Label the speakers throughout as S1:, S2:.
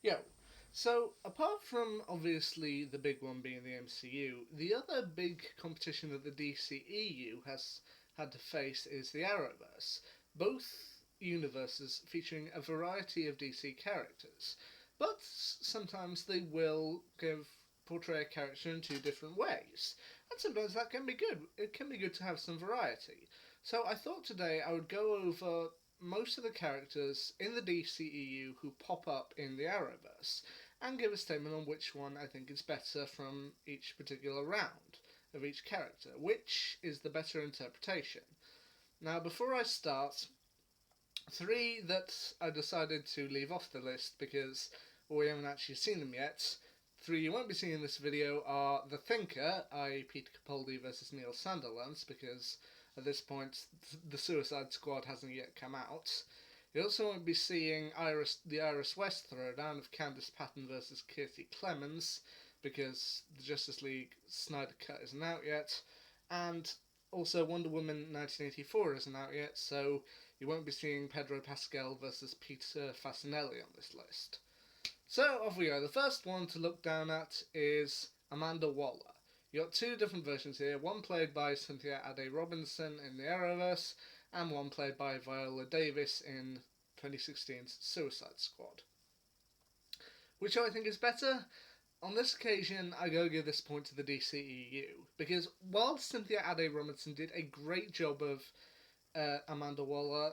S1: Yo. So, apart from obviously the big one being the MCU, the other big competition that the DCEU has had to face is the Arrowverse. Both universes featuring a variety of DC characters, but sometimes they will portray a character in two different ways, and sometimes that can be good. It can be good to have some variety. So I thought today I would go over most of the characters in the DCEU who pop up in the Arrowverse and give a statement on which one I think is better from each particular round of each character, which is the better interpretation. Now, before I start, three that I decided to leave off the list because we haven't actually seen them yet. Three you won't be seeing in this video are The Thinker, i.e. Peter Capaldi versus Neil Sandilands, because at this point the Suicide Squad hasn't yet come out. You also won't be seeing the Iris West throwdown of Candice Patton versus Katie Clemens, because the Justice League Snyder Cut isn't out yet, and also Wonder Woman 1984 isn't out yet, so you won't be seeing Pedro Pascal versus Peter Fasinelli on this list. So off we go. The first one to look down at is Amanda Waller. You got two different versions here, one played by Cynthia Ade Robinson in the Arrowverse, and one played by Viola Davis in 2016's Suicide Squad. Which I think is better? On this occasion, I go give this point to the DCEU, because while Cynthia Ade Robinson did a great job of Amanda Waller,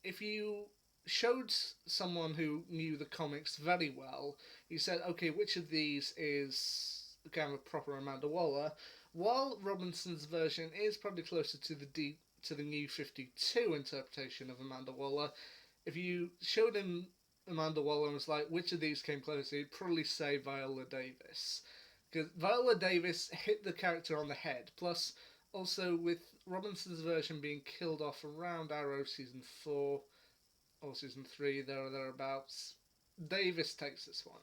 S1: if you showed someone who knew the comics very well, you said, okay, which of these is kind of a proper Amanda Waller? While Robinson's version is probably closer to the New 52 interpretation of Amanda Waller, if you showed him Amanda Waller and was like, which of these came closer, he'd probably say Viola Davis. Because Viola Davis hit the character on the head. Plus, also with Robinson's version being killed off around Arrow season 4 or season 3, there or thereabouts, Davis takes this one.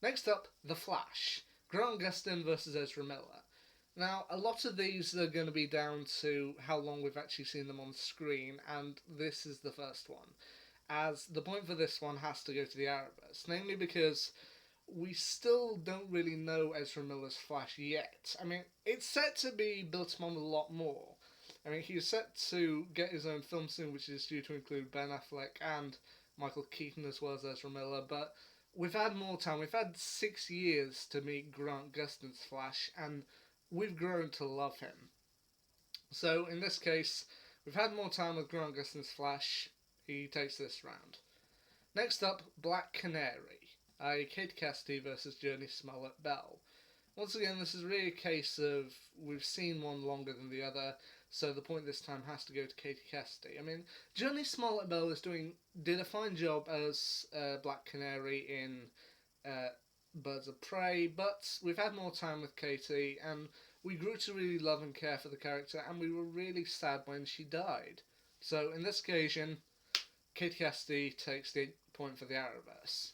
S1: Next up, The Flash. Grant Gustin versus Ezra Miller. Now, a lot of these are going to be down to how long we've actually seen them on screen, and this is the first one. As the point for this one has to go to the Arrowverse, namely because we still don't really know Ezra Miller's Flash yet. I mean, it's set to be built upon a lot more. I mean, he's set to get his own film soon, which is due to include Ben Affleck and Michael Keaton as well as Ezra Miller, but we've had more time. We've had 6 years to meet Grant Gustin's Flash, and we've grown to love him. So, in this case, we've had more time with Grant Gustin's Flash. He takes this round. Next up, Black Canary, i.e. Kate Cassidy versus Journey Smollett-Bell. Once again, this is really a case of we've seen one longer than the other, so the point this time has to go to Katie Cassidy. I mean, Journey Smollett-Bell did a fine job as Black Canary in Birds of Prey, but we've had more time with Katie, and we grew to really love and care for the character, and we were really sad when she died. So, in this occasion, Katie Cassidy takes the point for the Arrowverse.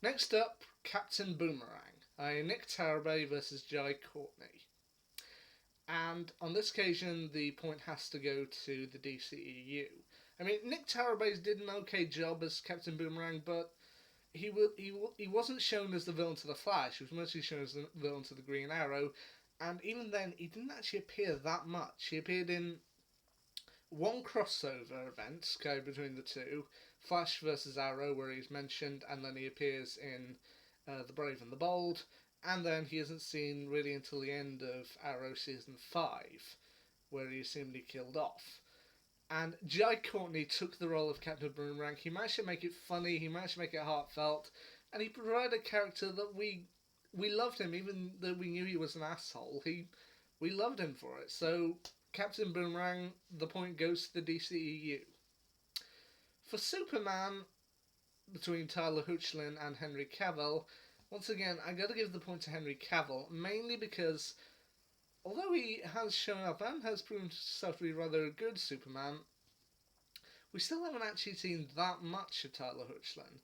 S1: Next up, Captain Boomerang, Nick Tarabay versus Jai Courtney. And on this occasion, the point has to go to the DCEU. I mean, Nick Tarabay did an okay job as Captain Boomerang, but he wasn't shown as the villain to the Flash. He was mostly shown as the villain to the Green Arrow, and even then, he didn't actually appear that much. He appeared in one crossover event between the two, Flash versus Arrow, where he's mentioned, and then he appears in The Brave and the Bold, and then he isn't seen really until the end of Arrow season 5, where he's seemingly killed off. And Jai Courtney took the role of Captain Boomerang. He managed to make it funny, he managed to make it heartfelt, and he provided a character that we loved him, even though we knew he was an asshole. We loved him for it. So Captain Boomerang, the point goes to the DCEU. For Superman, between Tyler Hoechlin and Henry Cavill, once again, I gotta give the point to Henry Cavill, mainly because although he has shown up and has proven himself to be rather a good Superman, we still haven't actually seen that much of Tyler Hoechlin.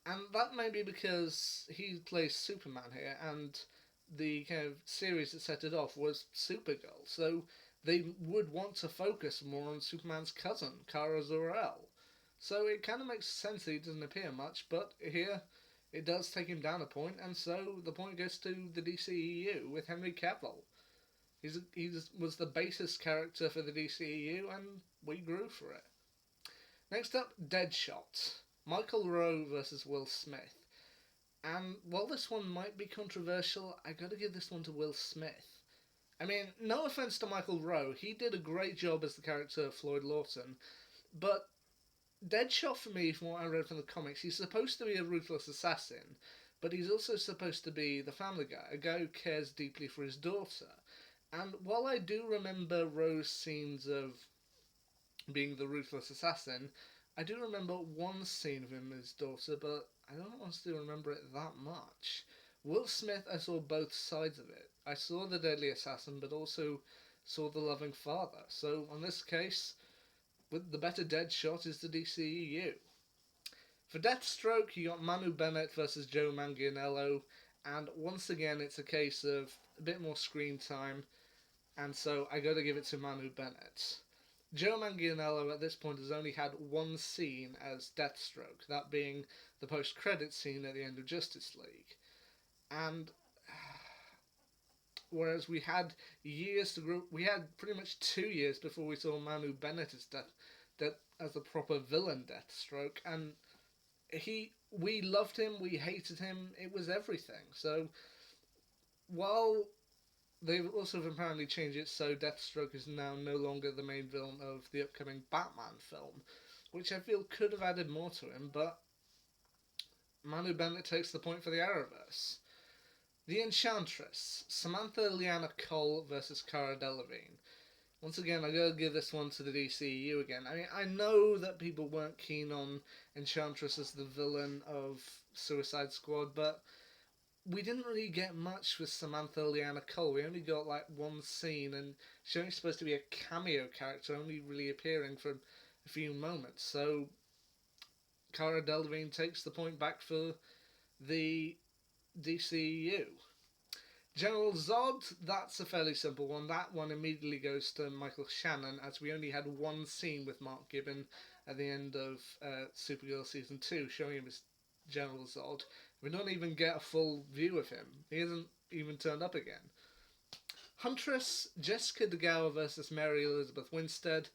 S1: And that may be because he plays Superman here, and the kind of series that set it off was Supergirl, so they would want to focus more on Superman's cousin, Kara Zor-El. So it kind of makes sense that he doesn't appear much, but here it does take him down a point, and so the point goes to the DCEU with Henry Cavill. He was the basis character for the DCEU, and we grew for it. Next up, Deadshot. Michael Rowe versus Will Smith. And while this one might be controversial, I gotta give this one to Will Smith. I mean, no offense to Michael Rowe, he did a great job as the character of Floyd Lawton, but Deadshot for me, from what I read from the comics, he's supposed to be a ruthless assassin, but he's also supposed to be the family guy, a guy who cares deeply for his daughter. And while I do remember Rowe's scenes of being the ruthless assassin, I do remember one scene of him and his daughter, but I don't honestly remember it that much. Will Smith, I saw both sides of it. I saw the deadly assassin, but also saw the loving father. So, on this case, with the better Deadshot is the DCEU. For Deathstroke, you got Manu Bennett versus Joe Manganiello, and once again, it's a case of a bit more screen time, and so I gotta give it to Manu Bennett. Joe Manganiello at this point has only had one scene as Deathstroke, that being the post-credit scene at the end of Justice League. And whereas we had years to grow, we had pretty much 2 years before we saw Manu Bennett as the proper villain Deathstroke, and we loved him, we hated him, it was everything. So while they've also apparently changed it so Deathstroke is now no longer the main villain of the upcoming Batman film, which I feel could have added more to him, but Manu Bennett takes the point for the Arrowverse. The Enchantress, Samantha Liana Cole versus Cara Delevingne. Once again, I gotta give this one to the DCEU again. I mean, I know that people weren't keen on Enchantress as the villain of Suicide Squad, but we didn't really get much with Samantha Liana Cole. We only got like one scene, and she's only supposed to be a cameo character, only really appearing for a few moments. So Cara Delevingne takes the point back for the DCEU. General Zod, that's a fairly simple one. That one immediately goes to Michael Shannon, as we only had one scene with Mark Gibbon at the end of Supergirl Season 2, showing him as General Zod. We don't even get a full view of him. He hasn't even turned up again. Huntress, Jessica DeGauer versus Mary Elizabeth Winstead.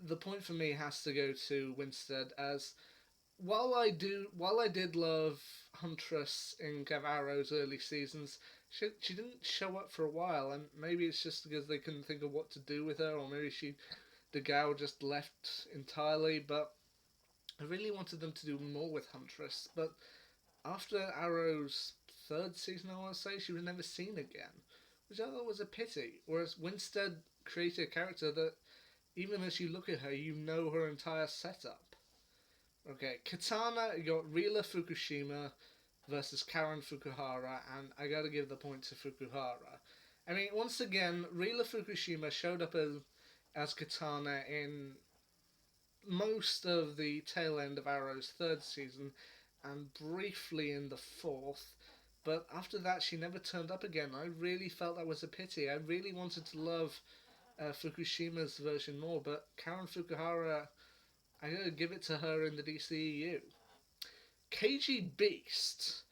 S1: The point for me has to go to Winstead, as while I did love Huntress in Arrow's early seasons, she didn't show up for a while, and maybe it's just because they couldn't think of what to do with her, or maybe DeGauer just left entirely, but I really wanted them to do more with Huntress, but after Arrow's third season, I want to say, she was never seen again, which I thought was a pity, whereas Winstead created a character that, even as you look at her, you know her entire setup. Okay, Katana, you got Rila Fukushima versus Karen Fukuhara, and I gotta give the point to Fukuhara. I mean, once again, Rila Fukushima showed up as Katana in most of the tail end of Arrow's third season, and briefly in the fourth, but after that she never turned up again. I really felt that was a pity. I really wanted to love Fukushima's version more, but Karen Fukuhara, I gotta give it to her in the DCEU. KG Beast,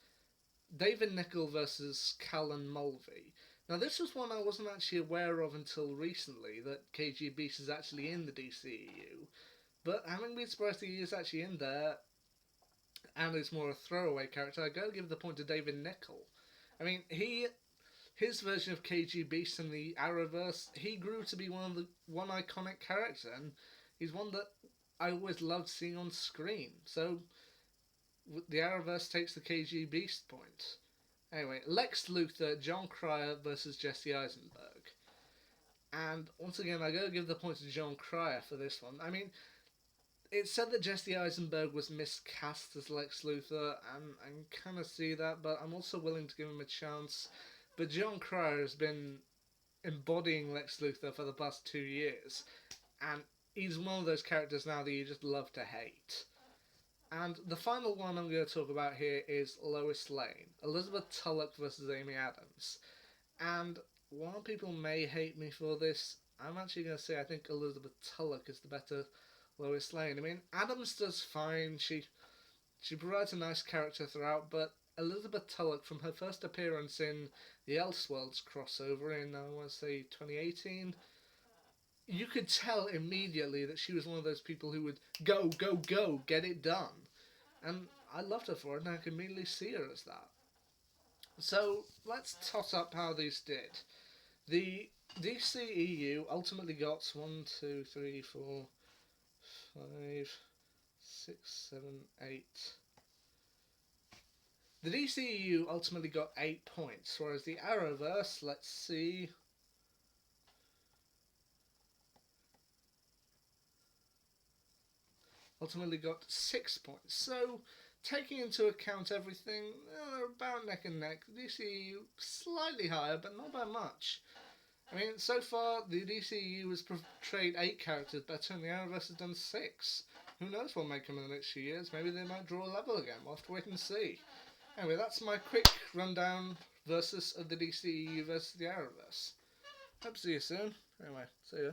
S1: David Nichol versus Callan Mulvey. Now this was one I wasn't actually aware of until recently, that KG Beast is actually in the DCEU, but having been surprised he is actually in there, and is more a throwaway character, I gotta give the point to David Nichol. I mean, his version of KG Beast in the Arrowverse, he grew to be one iconic character, and he's one that I always loved seeing on screen. So the Arrowverse takes the KG Beast point. Anyway, Lex Luthor, John Cryer versus Jesse Eisenberg. And once again, I gotta give the point to John Cryer for this one. I mean, it's said that Jesse Eisenberg was miscast as Lex Luthor, and I can kind of see that, but I'm also willing to give him a chance. But John Cryer has been embodying Lex Luthor for the past 2 years, and he's one of those characters now that you just love to hate. And the final one I'm going to talk about here is Lois Lane, Elizabeth Tulloch versus Amy Adams. And while people may hate me for this, I'm actually going to say I think Elizabeth Tulloch is the better Lois Lane. I mean, Adams does fine. She provides a nice character throughout, but Elizabeth Tulloch, from her first appearance in the Elseworlds crossover in, I want to say, 2018, you could tell immediately that she was one of those people who would go, go, go, get it done. And I loved her for it, and I could immediately see her as that. So let's tot up how these did. The DCEU ultimately got 1, 2, 3, 4, 5, 6, 7, 8. The DCEU ultimately got 8 points, whereas the Arrowverse, let's see, ultimately got 6 points. So, taking into account everything, they're about neck and neck. The DCEU slightly higher, but not by much. I mean, so far, the DCEU has portrayed 8 characters better, and the Arrowverse has done 6. Who knows what may come in the next few years? Maybe they might draw a level again. We'll have to wait and see. Anyway, that's my quick rundown versus of the DCEU versus the Arrowverse. Hope to see you soon. Anyway, see ya.